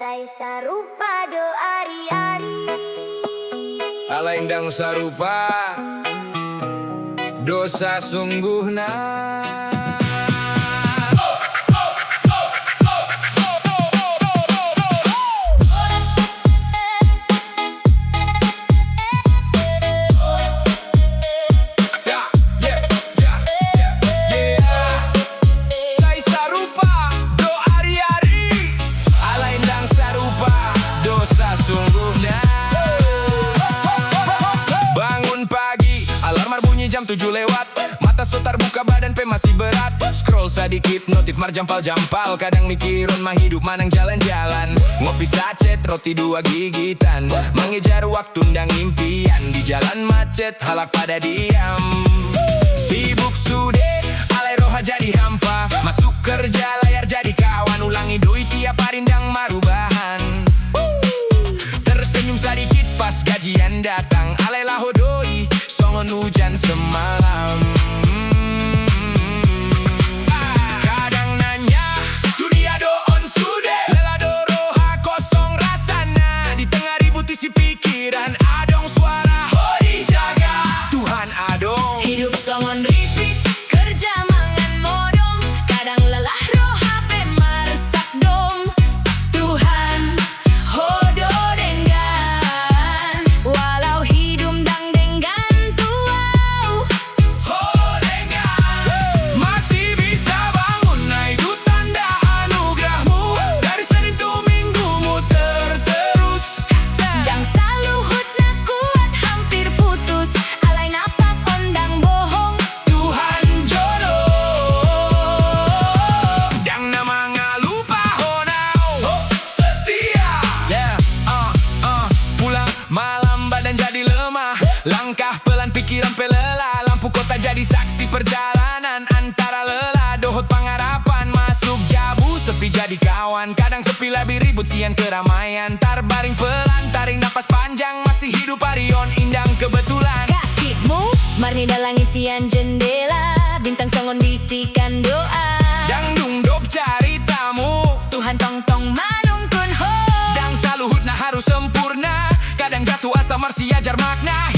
Sai sarupa do ari-ari Alaindang sarupa dosa sungguhna. Jam 7 lewat, mata sotar buka badan pe masih berat. Scroll sedikit notif marjampal-jampal, kadang mikirin mah hidup manang jalan-jalan. Ngopi sachet, roti 2 gigitan, mengejar waktu ndang impian. Di jalan macet, halak pada diam. Sibuk sude, alai roha jadi hampa. Masuk kerja layar jadi kawan, ulangi doi tiap hari ndang marubahan. Tersenyum sedikit pas gajian datang, alai laho doi hujan semalam. Kadang nanya, dunia doon sude, lelah doroha kosong rasana. Di tengah ribut isi pikiran, adong suara ho dijaga Tuhan adong. Hidup songon repeat, kerja mangan modong. Kadang lelah roh HP meresak dom. Tuhan hodo denggan, walau hidup dang denggan. Malam badan jadi lemah, langkah pelan pikiran pelela. Lampu kota jadi saksi perjalanan antara lelah dohot pangarapan. Masuk jabu sepi jadi kawan, kadang sepi lebih ribut sian keramaian. Tarbaring pelan taring napas panjang, masih hidup arion indang kebetulan. Kasihmu marnida langit sian jendela, bintang songon bisikan doa. Dangdung dop cari tamu, Tuhan tong-tong manungkun ho. dang saluhut nah harus sempurna. Kadang jatuh asa marsi ajar makna.